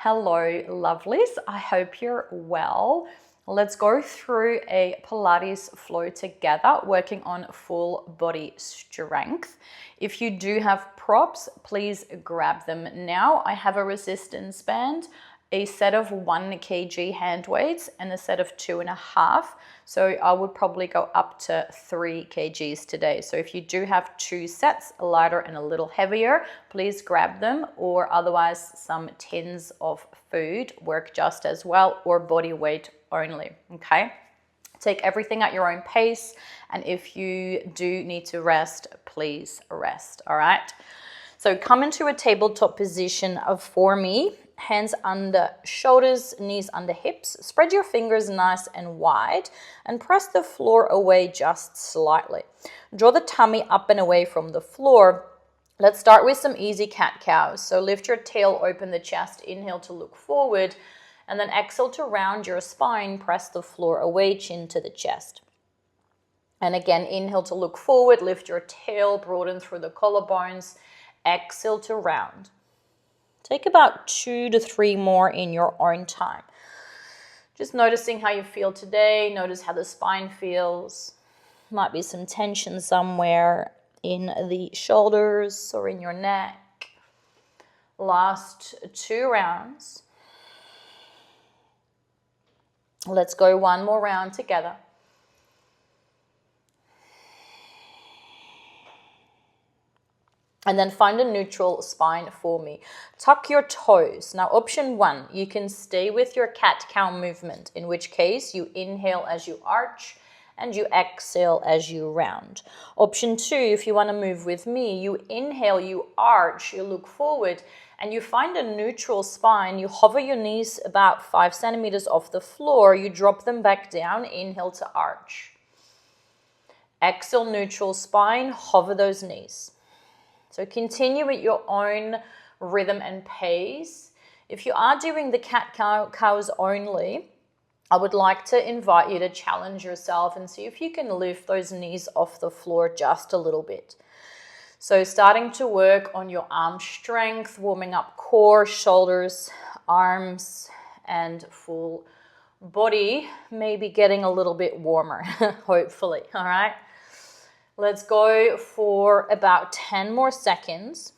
Hello, lovelies. I hope you're well. Let's go through a Pilates flow together, working on full body strength. If you do have props, please grab them now. I have a resistance band, a set of 1 kg hand weights, and a set of 2.5. So I would probably go up to 3 kgs today. So if you do have 2 sets, a lighter and a little heavier, please grab them, or otherwise some tins of food work just as well, or body weight only, okay? Take everything at your own pace, and if you do need to rest, please rest, all right? So come into a tabletop position for me. Hands under shoulders, knees under hips. Spread your fingers nice and wide and press the floor away just slightly. Draw the tummy up and away from the floor. Let's start with some easy cat-cows. So lift your tail, open the chest, inhale to look forward, and then exhale to round your spine, press the floor away, chin to the chest. And again, inhale to look forward, lift your tail, broaden through the collarbones, exhale to round. Take about 2 to 3 more in your own time. Just noticing how you feel today. Notice how the spine feels. Might be some tension somewhere in the shoulders or in your neck. Last 2 rounds. Let's go 1 more round together. And then find a neutral spine for me. Tuck your toes. Now, option 1, you can stay with your cat-cow movement, in which case you inhale as you arch and you exhale as you round. Option 2, if you want to move with me, you inhale, you arch, you look forward, and you find a neutral spine. You hover your knees about 5 centimeters off the floor. You drop them back down, inhale to arch. Exhale, neutral spine, hover those knees. So continue at your own rhythm and pace. If you are doing the cat-cows only, I would like to invite you to challenge yourself and see if you can lift those knees off the floor just a little bit. So starting to work on your arm strength, warming up core, shoulders, arms, and full body, maybe getting a little bit warmer, hopefully, all right? Let's go for about 10 more seconds.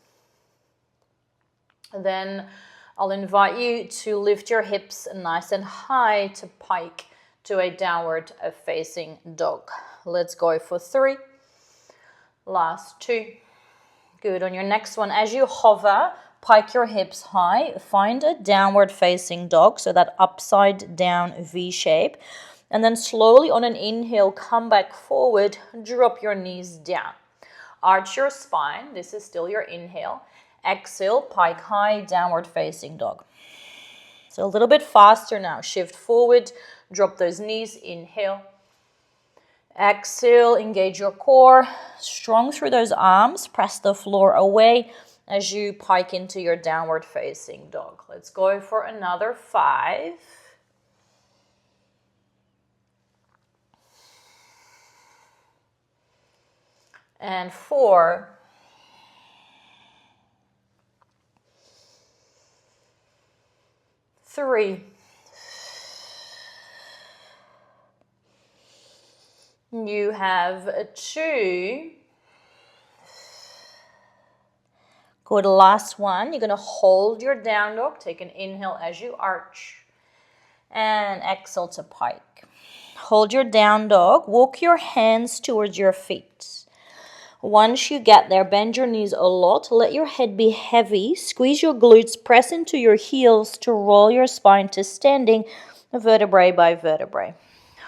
Then I'll invite you to lift your hips nice and high to pike to a downward facing dog. Let's go for 3. Last 2. Good. On your next one, as you hover, pike your hips high. Find a downward facing dog, so that upside down V shape. And then slowly on an inhale, come back forward, drop your knees down. Arch your spine. This is still your inhale. Exhale, pike high, downward facing dog. So a little bit faster now. Shift forward, drop those knees, inhale. Exhale, engage your core. Strong through those arms. Press the floor away as you pike into your downward facing dog. Let's go for another 5. And 4. 3. You have 2. Good, last one. You're going to hold your down dog. Take an inhale as you arch. And exhale to pike. Hold your down dog. Walk your hands towards your feet. Once you get there, bend your knees a lot. Let your head be heavy. Squeeze your glutes. Press into your heels to roll your spine to standing, vertebrae by vertebrae.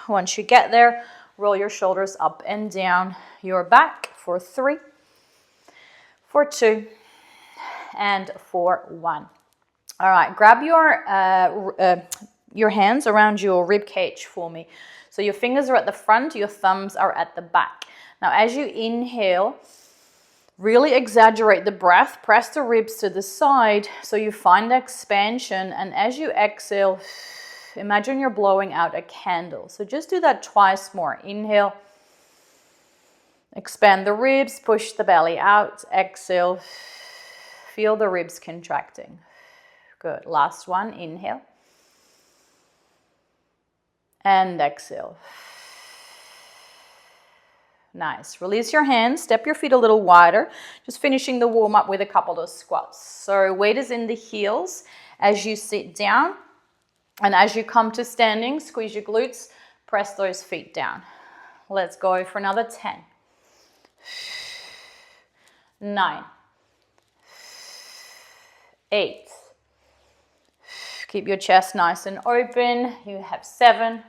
Once you get there, roll your shoulders up and down your back for 3, for 2, and for 1. All right, grab your hands around your rib cage for me. So your fingers are at the front, your thumbs are at the back. Now, as you inhale, really exaggerate the breath. Press the ribs to the side so you find expansion. And as you exhale, imagine you're blowing out a candle. So just do that twice more. Inhale. Expand the ribs. Push the belly out. Exhale. Feel the ribs contracting. Good. Last one, inhale. And exhale. Nice. Release your hands, step your feet a little wider. Just finishing the warm up with a couple of squats. So weight is in the heels as you sit down. And as you come to standing, squeeze your glutes, press those feet down. Let's go for another 10. 9. 8. Keep your chest nice and open. You have 7.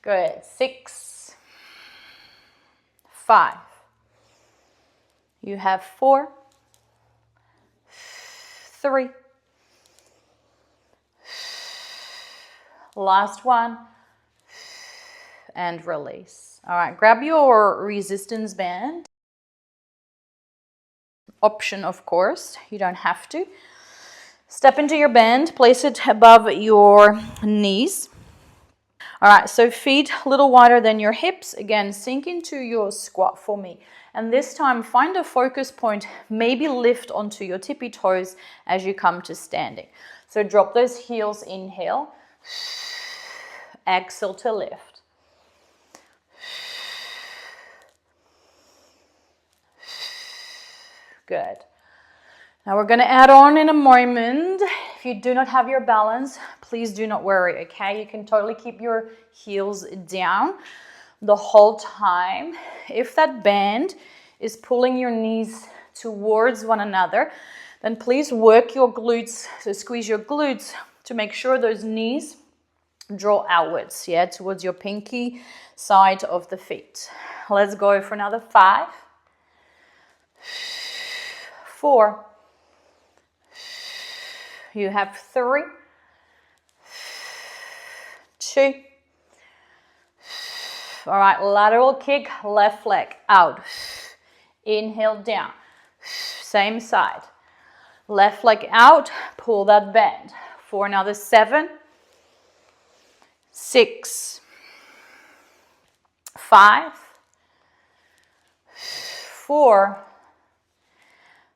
Good. 6. 5. You have 4. 3. Last one. And release. All right, grab your resistance band. Option, of course. You don't have to. Step into your band, place it above your knees. All right, so feet a little wider than your hips. Again, sink into your squat for me. And this time, find a focus point, maybe lift onto your tippy toes as you come to standing. So drop those heels, inhale. Exhale to lift. Good. Now we're going to add on in a moment. If you do not have your balance, please do not worry, okay? You can totally keep your heels down the whole time. If that band is pulling your knees towards one another, then please work your glutes, so squeeze your glutes to make sure those knees draw outwards, yeah, towards your pinky side of the feet. Let's go for another 5. 4. You have 3. 2. All right, lateral kick, left leg out. Inhale down. Same side. Left leg out, pull that bend. For another 7. 6. 5. 4.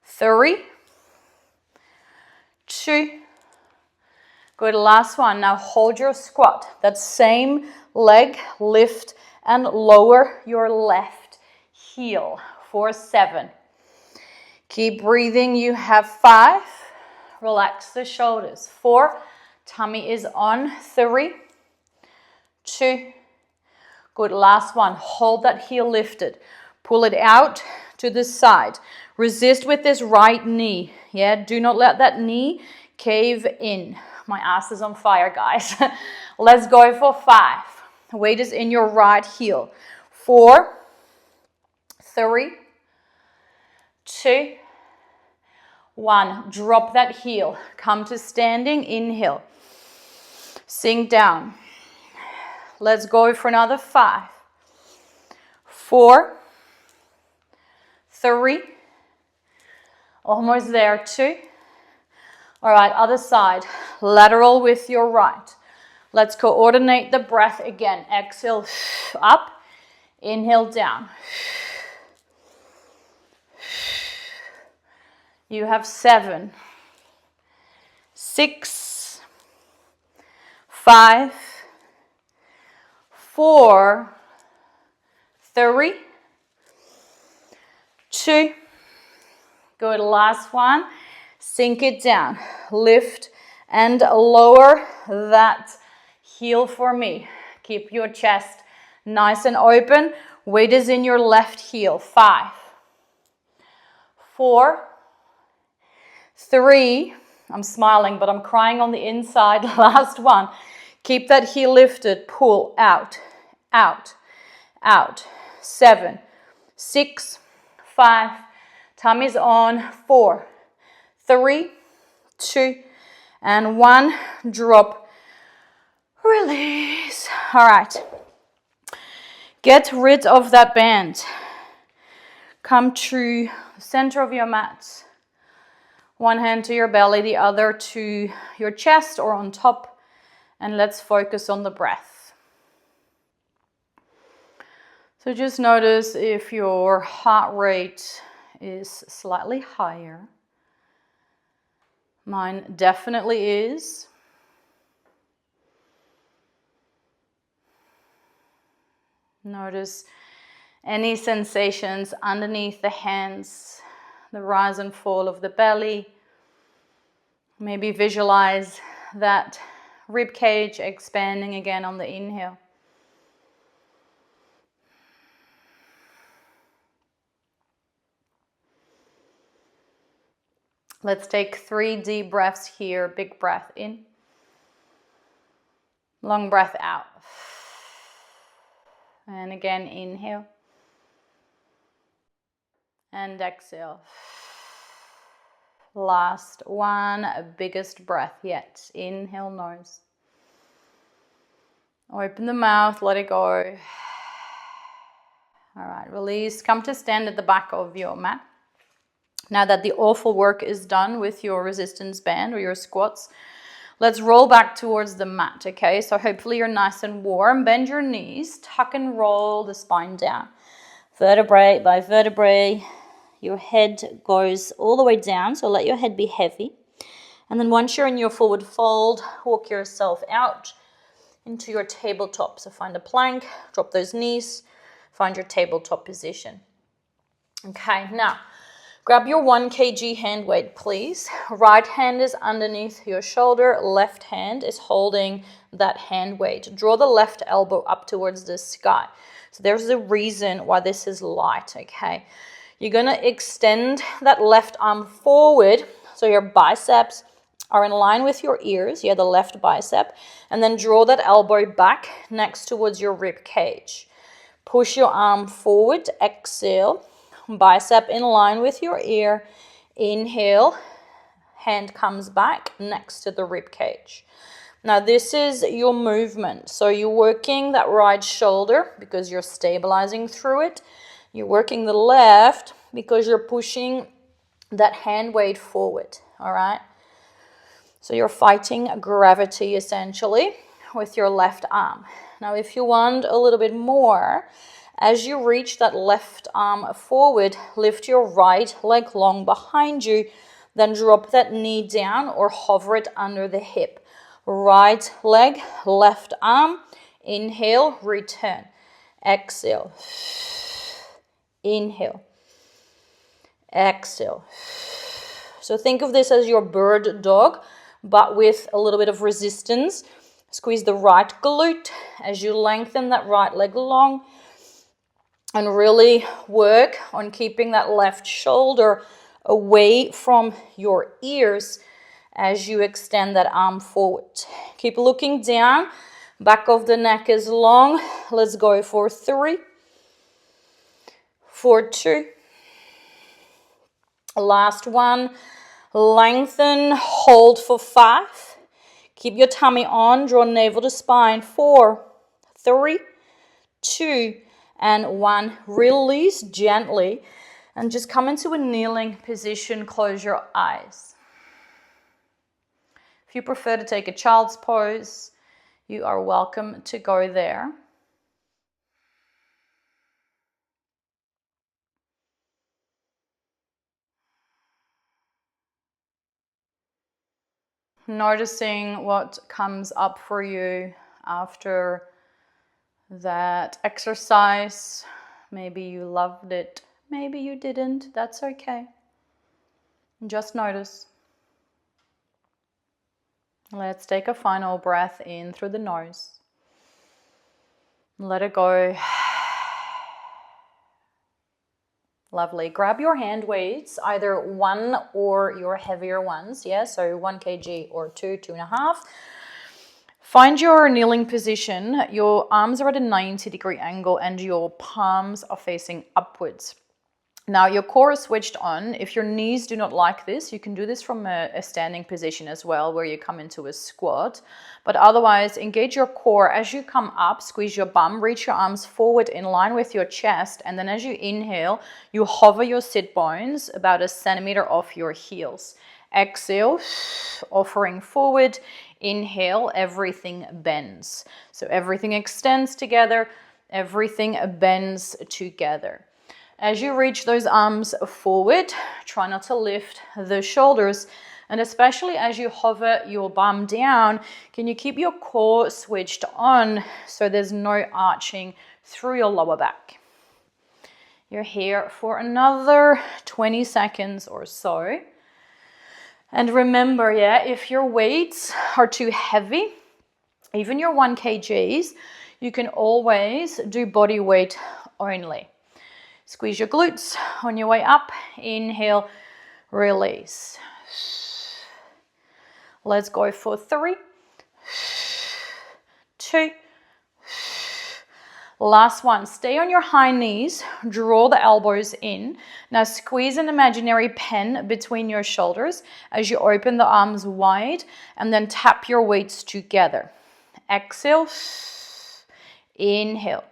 3. 2. Good, last one. Now hold your squat. That same leg, lift and lower your left heel for 7. Keep breathing. You have 5. Relax the shoulders. 4. Tummy is on. 3. 2. Good, last one. Hold that heel lifted. Pull it out to the side. Resist with this right knee. Yeah, do not let that knee cave in. My ass is on fire, guys. Let's go for 5. Weight is in your right heel. 4, 3, 2, 1. Drop that heel. Come to standing. Inhale. Sink down. Let's go for another 5. 4, 3, almost there, 2. All right, other side, lateral with your right. Let's coordinate the breath again. Exhale up, inhale down. You have 7, 6, 5, 4, 3, 2. Good, last one. Sink it down. Lift and lower that heel for me. Keep your chest nice and open. Weight is in your left heel. 5, 4, 3. I'm smiling, but I'm crying on the inside. Last one. Keep that heel lifted. Pull out, out, out. 7, 6, 5. Tummy's on. 4, 3, 2, and 1. Drop. Release. All right. Get rid of that band. Come to the center of your mat. One hand to your belly, the other to your chest or on top. And let's focus on the breath. So just notice if your heart rate is slightly higher. Mine definitely is. Notice any sensations underneath the hands, the rise and fall of the belly. Maybe visualize that rib cage expanding again on the inhale. Let's take 3 deep breaths here. Big breath in. Long breath out. And again, inhale. And exhale. Last one, biggest breath yet. Inhale, nose. Open the mouth, let it go. All right, release. Come to stand at the back of your mat. Now that the awful work is done with your resistance band or your squats, let's roll back towards the mat, okay? So hopefully you're nice and warm. Bend your knees, tuck and roll the spine down. Vertebrae by vertebrae, your head goes all the way down, so let your head be heavy. And then once you're in your forward fold, walk yourself out into your tabletop. So find a plank, drop those knees, find your tabletop position. Okay, now grab your 1 kg hand weight, please. Right hand is underneath your shoulder. Left hand is holding that hand weight. Draw the left elbow up towards the sky. So there's a reason why this is light, okay? You're going to extend that left arm forward so your biceps are in line with your ears. Yeah, the left bicep. And then draw that elbow back next towards your rib cage. Push your arm forward. Exhale. Bicep in line with your ear. Inhale, hand comes back next to the rib cage. Now this is your movement. So you're working that right shoulder because you're stabilizing through it. You're working the left because you're pushing that hand weight forward, all right? So you're fighting gravity essentially with your left arm. Now if you want a little bit more, as you reach that left arm forward, lift your right leg long behind you, then drop that knee down or hover it under the hip. Right leg, left arm, inhale, return. Exhale. Inhale. Exhale. So think of this as your bird dog, but with a little bit of resistance. Squeeze the right glute as you lengthen that right leg long. And really work on keeping that left shoulder away from your ears as you extend that arm forward. Keep looking down. Back of the neck is long. Let's go for 3, for 2. Last one. Lengthen, hold for 5. Keep your tummy on. Draw navel to spine. 4, 3, 2, and 1. Release gently and just come into a kneeling position. Close your eyes. If you prefer to take a child's pose, you are welcome to go there. Noticing what comes up for you after that exercise. Maybe you loved it, maybe you didn't. That's okay. Just notice. Let's take a final breath in through the nose. Let it go. Lovely. Grab your hand weights, either 1 or your heavier ones. Yeah, so 1 kg or 2, 2.5. Find your kneeling position. Your arms are at a 90-degree angle and your palms are facing upwards. Now your core is switched on. If your knees do not like this, you can do this from a standing position as well, where you come into a squat. But otherwise, engage your core. As you come up, squeeze your bum, reach your arms forward in line with your chest. And then as you inhale, you hover your sit bones about 1 centimeter off your heels. Exhale, offering forward. Inhale, everything bends. So everything extends together, everything bends together. As you reach those arms forward, try not to lift the shoulders And especially as you hover your bum down, can you keep your core switched on so there's no arching through your lower back? You're here for another 20 seconds or so. And remember, yeah, if your weights are too heavy, even your 1 kgs, you can always do body weight only. Squeeze your glutes on your way up. Inhale, release. Let's go for 3, 2. Last one. Stay on your high knees. Draw the elbows in. Now squeeze an imaginary pen between your shoulders as you open the arms wide, and then tap your weights together. Exhale. Inhale.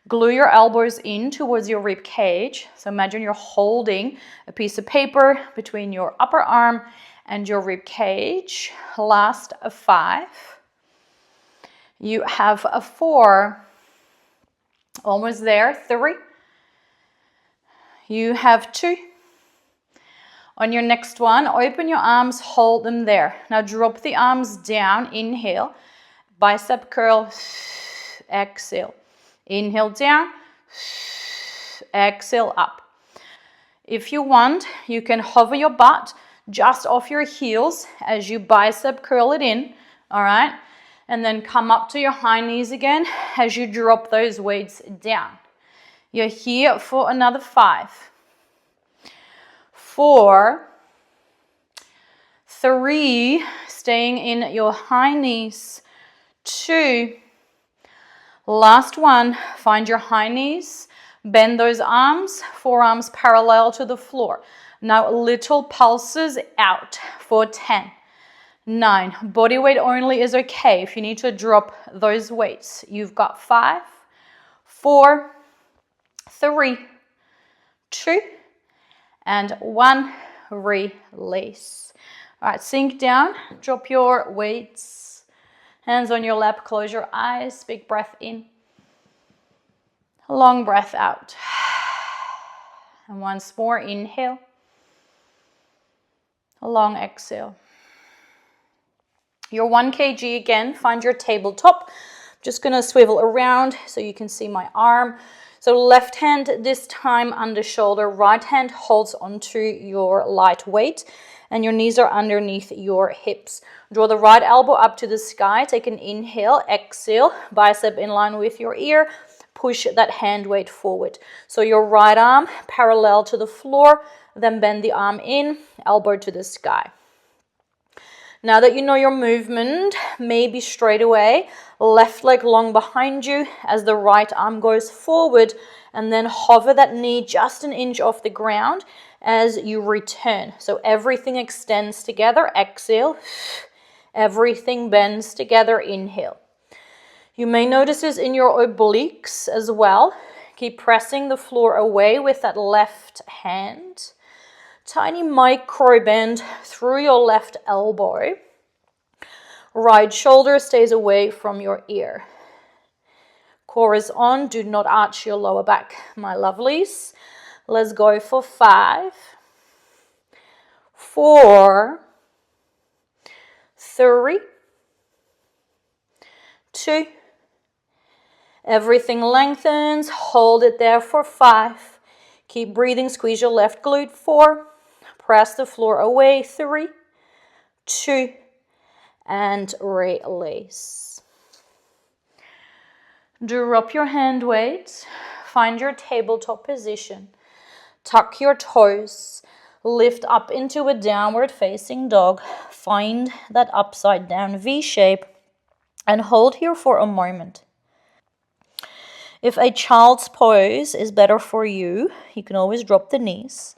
Glue your elbows in towards your rib cage. So imagine you're holding a piece of paper between your upper arm and your rib cage. Last 5. You have a 4. Almost there. 3. You have 2. On your next one, open your arms, hold them there. Now drop the arms down. Inhale. Bicep curl. Exhale. Inhale down. Exhale up. If you want, you can hover your butt just off your heels as you bicep curl it in. All right. And then come up to your high knees again as you drop those weights down. You're here for another 5, 4, 3, staying in your high knees, 2, last one, find your high knees, bend those arms, forearms parallel to the floor. Now little pulses out for 10. 9. Body weight only is okay if you need to drop those weights. You've got 5, 4, 3, 2, and 1. Release. All right, sink down, drop your weights. Hands on your lap, close your eyes, big breath in. Long breath out. And once more, inhale. A long exhale. Your 1 kg again, find your tabletop. Just gonna swivel around so you can see my arm. So left hand this time under shoulder, right hand holds onto your light weight and your knees are underneath your hips. Draw the right elbow up to the sky, take an inhale, exhale, bicep in line with your ear, push that hand weight forward. So your right arm parallel to the floor, then bend the arm in, elbow to the sky. Now that you know your movement, maybe straight away, left leg long behind you as the right arm goes forward, and then hover that knee just an inch off the ground as you return. So everything extends together, exhale. Everything bends together, inhale. You may notice this in your obliques as well. Keep pressing the floor away with that left hand. Tiny micro bend through your left elbow. Right shoulder stays away from your ear. Core is on. Do not arch your lower back, my lovelies. Let's go for 5, 4, 3, 2. Everything lengthens. Hold it there for 5. Keep breathing. Squeeze your left glute. 4. Press the floor away. 3, 2, and release. Drop your hand weight. Find your tabletop position. Tuck your toes. Lift up into a downward facing dog. Find that upside down V shape and hold here for a moment. If a child's pose is better for you, you can always drop the knees.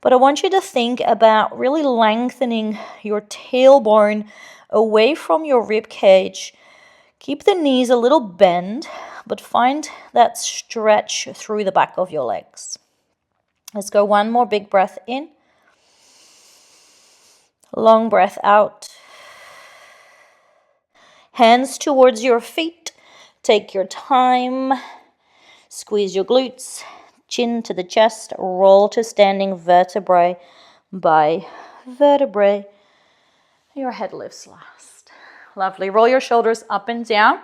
But I want you to think about really lengthening your tailbone away from your rib cage. Keep the knees a little bent, but find that stretch through the back of your legs. Let's go one more big breath in. Long breath out. Hands towards your feet. Take your time. Squeeze your glutes. chin to the chest, roll to standing vertebrae by vertebrae. Your head lifts last. Lovely. Roll your shoulders up and down.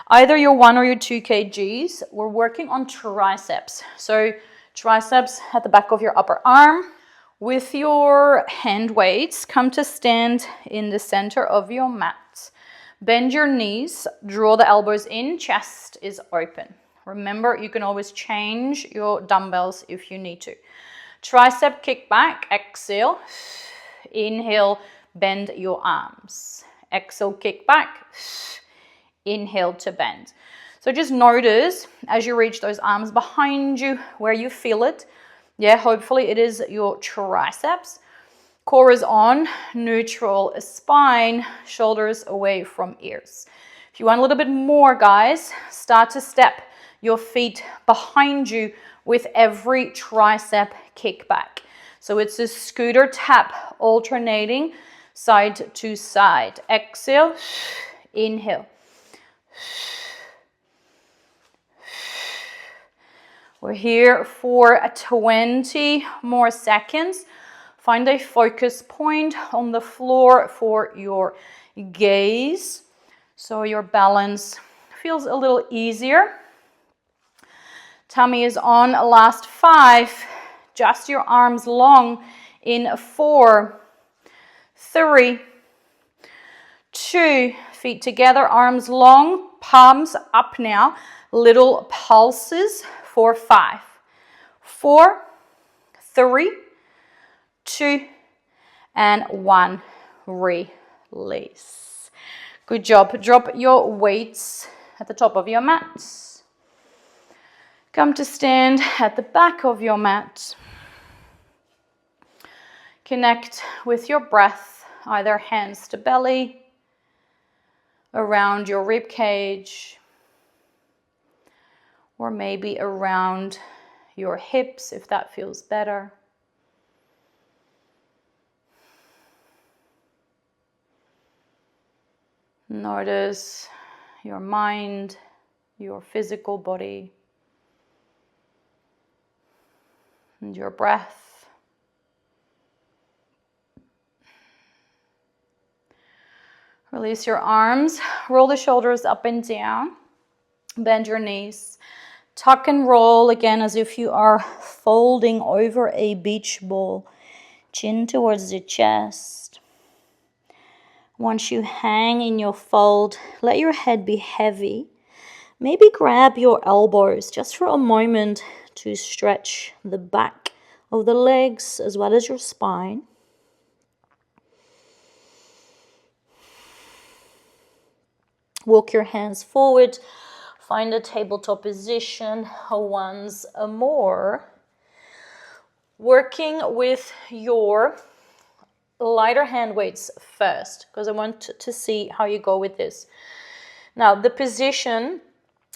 Either your 1 or your 2 kgs. We're working on triceps. So triceps at the back of your upper arm. With your hand weights, come to stand in the center of your mat. Bend your knees, draw the elbows in, chest is open. Remember, you can always change your dumbbells if you need to. Tricep kick back, exhale. Inhale, bend your arms. Exhale, kick back. Inhale to bend. So just notice as you reach those arms behind you where you feel it. Yeah, hopefully it is your triceps. Core is on, neutral spine, shoulders away from ears. If you want a little bit more, guys, start to step your feet behind you with every tricep kickback. So it's a scooter tap, alternating side to side. Exhale, inhale. We're here for 20 more seconds. Find a focus point on the floor for your gaze, so your balance feels a little easier. Tummy is on, last 5. Just your arms long in 4, 3, 2, feet together, arms long, palms up now. Little pulses for 5, 4, 3, 2, and 1. Release. Good job. Drop your weights at the top of your mat. Come to stand at the back of your mat. Connect with your breath, either hands to belly, around your rib cage, or maybe around your hips if that feels better. Notice your mind, your physical body, and your breath. Release your arms, roll the shoulders up and down, bend your knees, tuck and roll again as if you are folding over a beach ball, chin towards the chest. Once you hang in your fold, let your head be heavy. Maybe grab your elbows just for a moment to stretch the back of the legs as well as your spine. Walk your hands forward. Find a tabletop position once more. Working with your lighter hand weights first, because I want to see how you go with this. Now, the position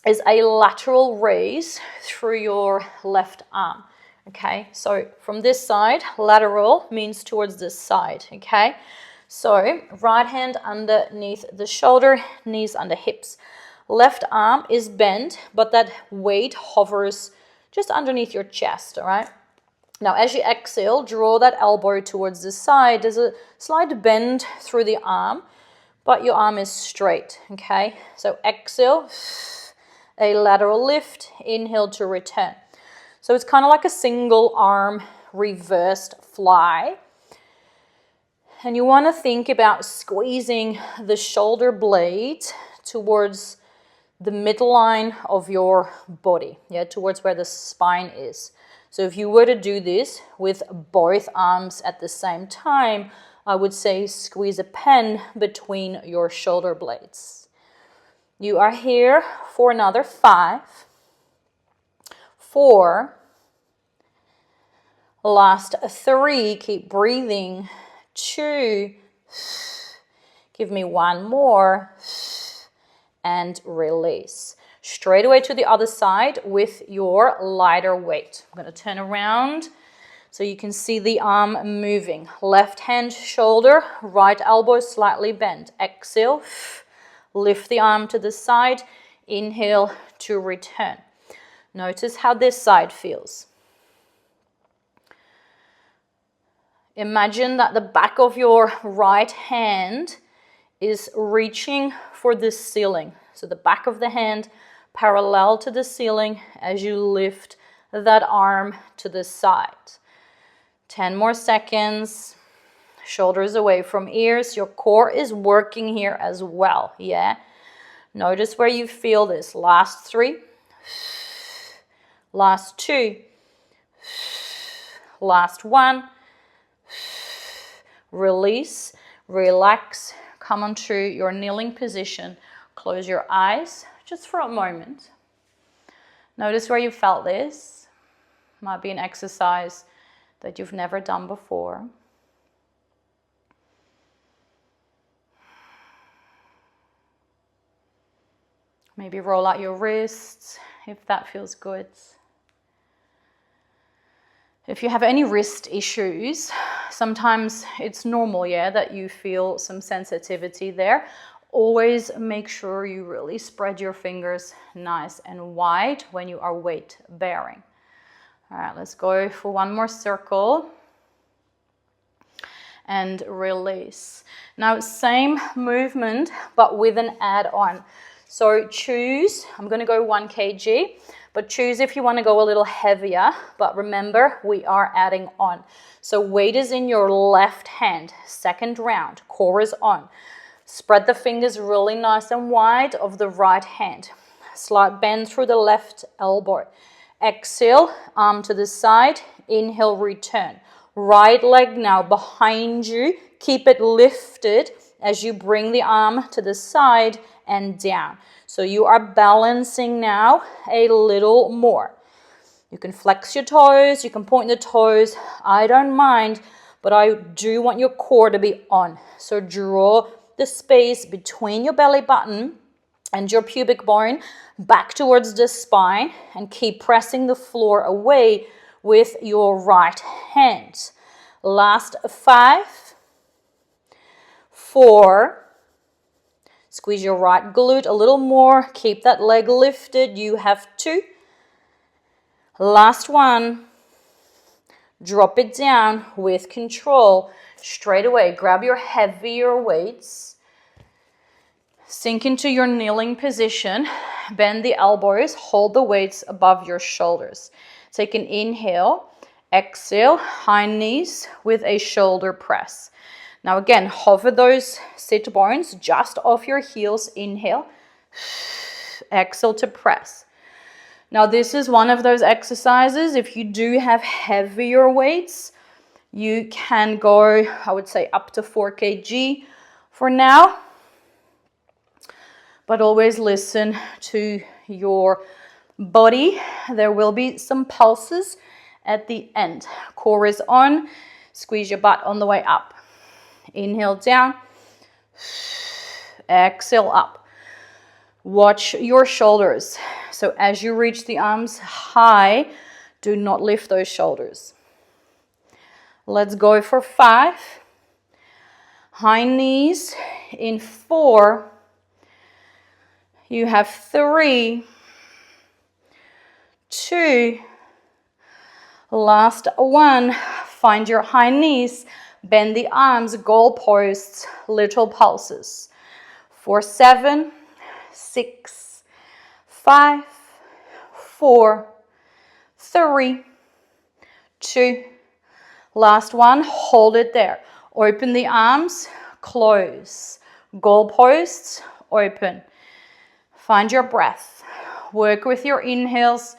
is a lateral raise through your left arm. Okay, so from this side, lateral means towards this side. Okay, so right hand underneath the shoulder, knees under hips. Left arm is bent, but that weight hovers just underneath your chest, all right? Now, as you exhale, draw that elbow towards the side. There's a slight bend through the arm, but your arm is straight, okay? So exhale, a lateral lift, inhale to return. So it's kind of like a single arm reversed fly. And you want to think about squeezing the shoulder blade towards the midline of your body, yeah, towards where the spine is. So if you were to do this with both arms at the same time, I would say squeeze a pen between your shoulder blades. You are here for another 5, 4, last 3, keep breathing, 2, give me 1 more, and release. Straight away to the other side with your lighter weight. I'm going to turn around so you can see the arm moving. Left hand shoulder, right elbow slightly bent. Exhale, lift the arm to the side. Inhale to return. Notice how this side feels. Imagine that the back of your right hand is reaching for the ceiling. So the back of the hand parallel to the ceiling as you lift that arm to the side. 10 more seconds. Shoulders away from ears. Your core is working here as well, yeah? Notice where you feel this. Last 3. Last 2. Last 1. Release, relax, come onto your kneeling position. Close your eyes just for a moment. Notice where you felt this. Might be an exercise that you've never done before. Maybe roll out your wrists if that feels good. If you have any wrist issues, sometimes it's normal, yeah, that you feel some sensitivity there. Always make sure you really spread your fingers nice and wide when you are weight bearing. All right, let's go for one more circle. And release. Now, same movement, but with an add-on. So choose, I'm going to go 1 kg. But choose if you want to go a little heavier. But remember, we are adding on. So weight is in your left hand. Second round. Core is on. Spread the fingers really nice and wide of the right hand. Slight bend through the left elbow. Exhale, arm to the side. Inhale, return. Right leg now behind you. Keep it lifted as you bring the arm to the side and down. So you are balancing now a little more. You can flex your toes, you can point the toes. I don't mind, but I do want your core to be on. So draw the space between your belly button and your pubic bone back towards the spine and keep pressing the floor away with your right hand. Last 5, 4, squeeze your right glute a little more. Keep that leg lifted. You have 2. Last 1. Drop it down with control. Straight away, grab your heavier weights. Sink into your kneeling position. Bend the elbows. Hold the weights above your shoulders. Take an inhale. Exhale, hind knees with a shoulder press. Now again, hover those sit bones just off your heels. Inhale. Exhale to press. Now this is one of those exercises. If you do have heavier weights, you can go, I would say, up to 4 kg for now. But always listen to your body. There will be some pulses at the end. Core is on. Squeeze your butt on the way up. Inhale down. Exhale up. Watch your shoulders. So as you reach the arms high, do not lift those shoulders. Let's go for 5. Hind knees in 4. You have 3, 2, last 1. Find your hind knees, bend the arms, goalposts, little pulses. For 7, 6, 5, 4, 3, 2. Last 1, hold it there. Open the arms, close. Goalposts, open. Find your breath. Work with your inhales.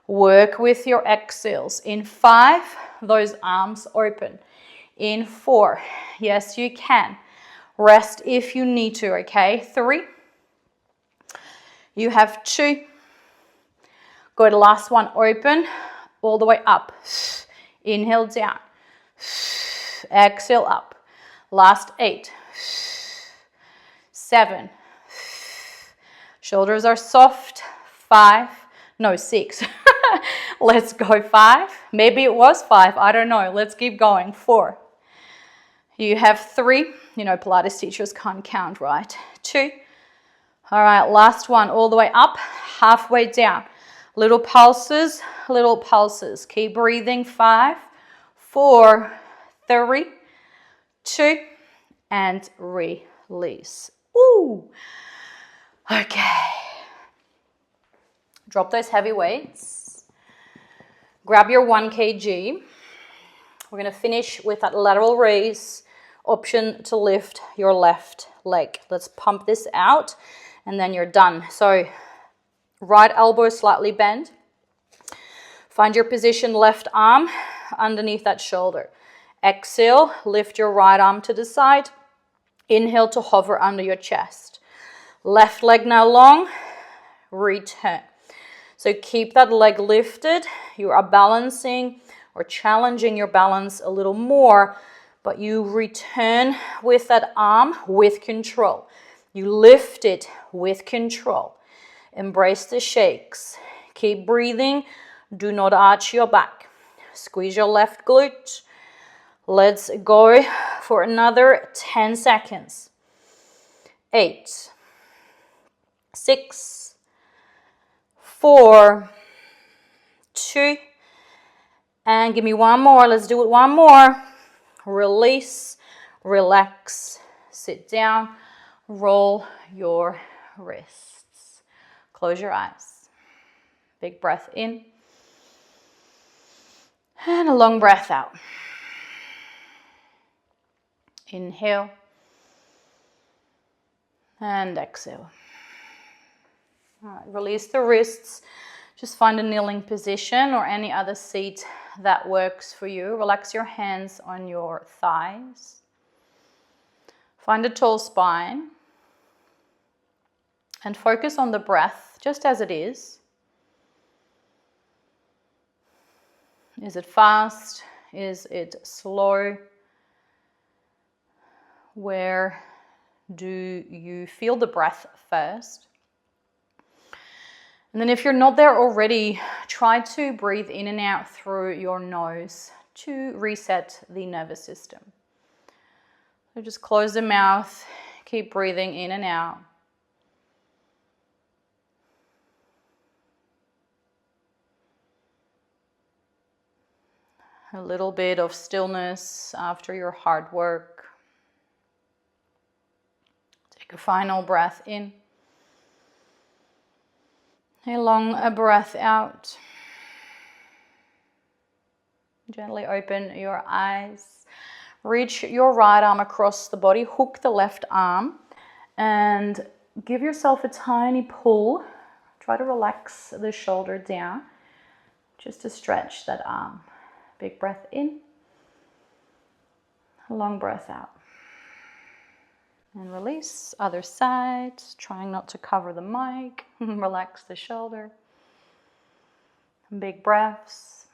Work with your exhales. In 5, those arms open. In 4, yes, you can. Rest if you need to, okay? 3. You have 2. Go to last 1, open, all the way up. Inhale down. Exhale up. Last 8. 7. Shoulders are soft. 5. No, 6. Let's go 5. Maybe it was 5. I don't know. Let's keep going. 4. You have 3. You know, Pilates teachers can't count, right? 2. All right, last 1. All the way up. Halfway down. Little pulses, little pulses. Keep breathing. 5, 4, 3, 2, and release. Ooh. Okay. Drop those heavy weights. Grab your 1 kg. We're going to finish with that lateral raise. Option to lift your left leg. Let's pump this out and then you're done. So right elbow slightly bent. Find your position, left arm underneath that shoulder. Exhale, lift your right arm to the side. Inhale to hover under your chest. Left leg now long, return. So keep that leg lifted. You are balancing or challenging your balance a little more, but you return with that arm with control. You lift it with control. Embrace the shakes. Keep breathing. Do not arch your back. Squeeze your left glute. Let's go for another 10 seconds. 8, 6, 4, 2, and give me one more. Let's do it one more. Release, relax, sit down, roll your wrists. Close your eyes. Big breath in. And a long breath out. Inhale. And exhale. All right, release the wrists. Just find a kneeling position or any other seat that works for you. Relax your hands on your thighs. Find a tall spine. And focus on the breath just as it is. Is it fast? Is it slow? Where do you feel the breath first? And then if you're not there already, try to breathe in and out through your nose to reset the nervous system. So just close the mouth, keep breathing in and out. A little bit of stillness after your hard work. Take a final breath in. A long breath out. Gently open your eyes. Reach your right arm across the body. Hook the left arm and give yourself a tiny pull. Try to relax the shoulder down just to stretch that arm. Big breath in. A long breath out. And release. Other side. Trying not to cover the mic. Relax the shoulder. Big breaths.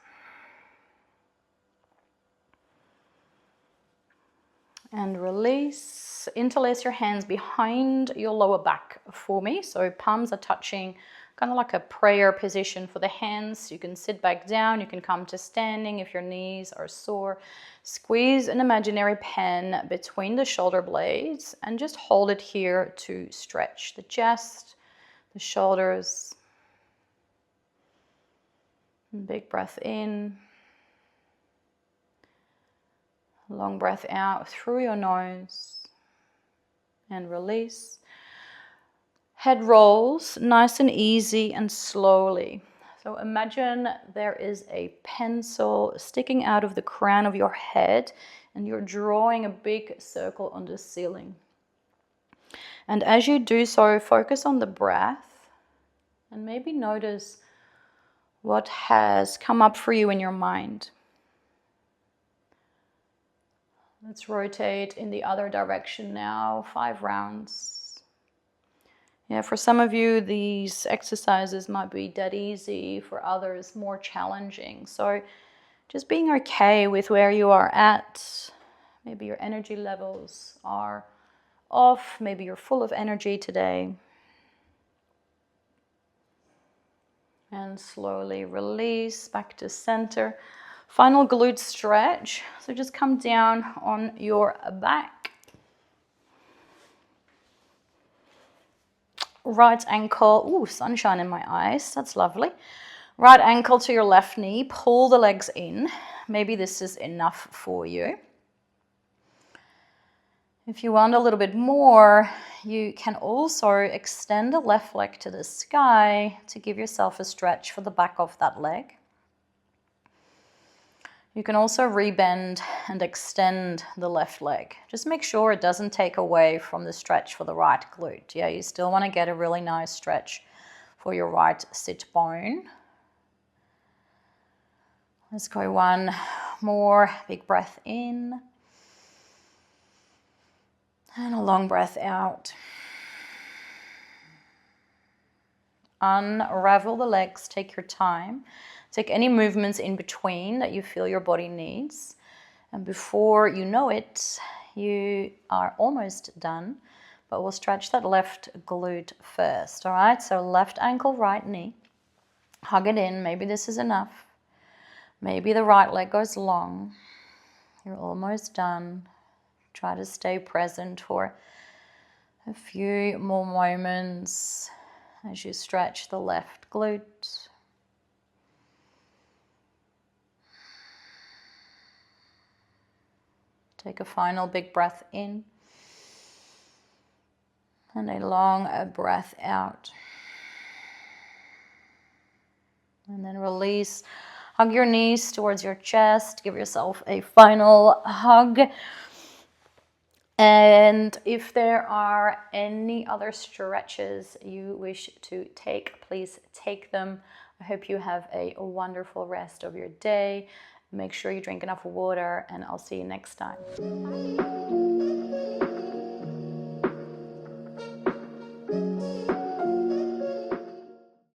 And release. Interlace your hands behind your lower back for me. So palms are touching, kind of like a prayer position for the hands. You can sit back down. You can come to standing if your knees are sore. Squeeze an imaginary pen between the shoulder blades and just hold it here to stretch the chest, the shoulders. Big breath in. Long breath out through your nose and release. Head rolls nice and easy and slowly. So imagine there is a pencil sticking out of the crown of your head and you're drawing a big circle on the ceiling. And as you do so, focus on the breath and maybe notice what has come up for you in your mind. Let's rotate in the other direction now, 5 rounds. Yeah, for some of you, these exercises might be dead easy. For others, more challenging. So just being okay with where you are at. Maybe your energy levels are off. Maybe you're full of energy today. And slowly release back to center. Final glute stretch. So just come down on your back. Right ankle, ooh, sunshine in my eyes, that's lovely. Right ankle to your left knee, pull the legs in. Maybe this is enough for you. If you want a little bit more, you can also extend the left leg to the sky to give yourself a stretch for the back of that leg. You can also rebend and extend the left leg. Just make sure it doesn't take away from the stretch for the right glute. Yeah, you still want to get a really nice stretch for your right sit bone. Let's go one more big breath in. And a long breath out. Unravel the legs, take your time. Take any movements in between that you feel your body needs. And before you know it, you are almost done. But we'll stretch that left glute first, all right? So left ankle, right knee. Hug it in. Maybe this is enough. Maybe the right leg goes long. You're almost done. Try to stay present for a few more moments as you stretch the left glute. Take a final big breath in and a long breath out. And then release. Hug your knees towards your chest. Give yourself a final hug. And if there are any other stretches you wish to take, please take them. I hope you have a wonderful rest of your day. Make sure you drink enough water, and I'll see you next time. Bye.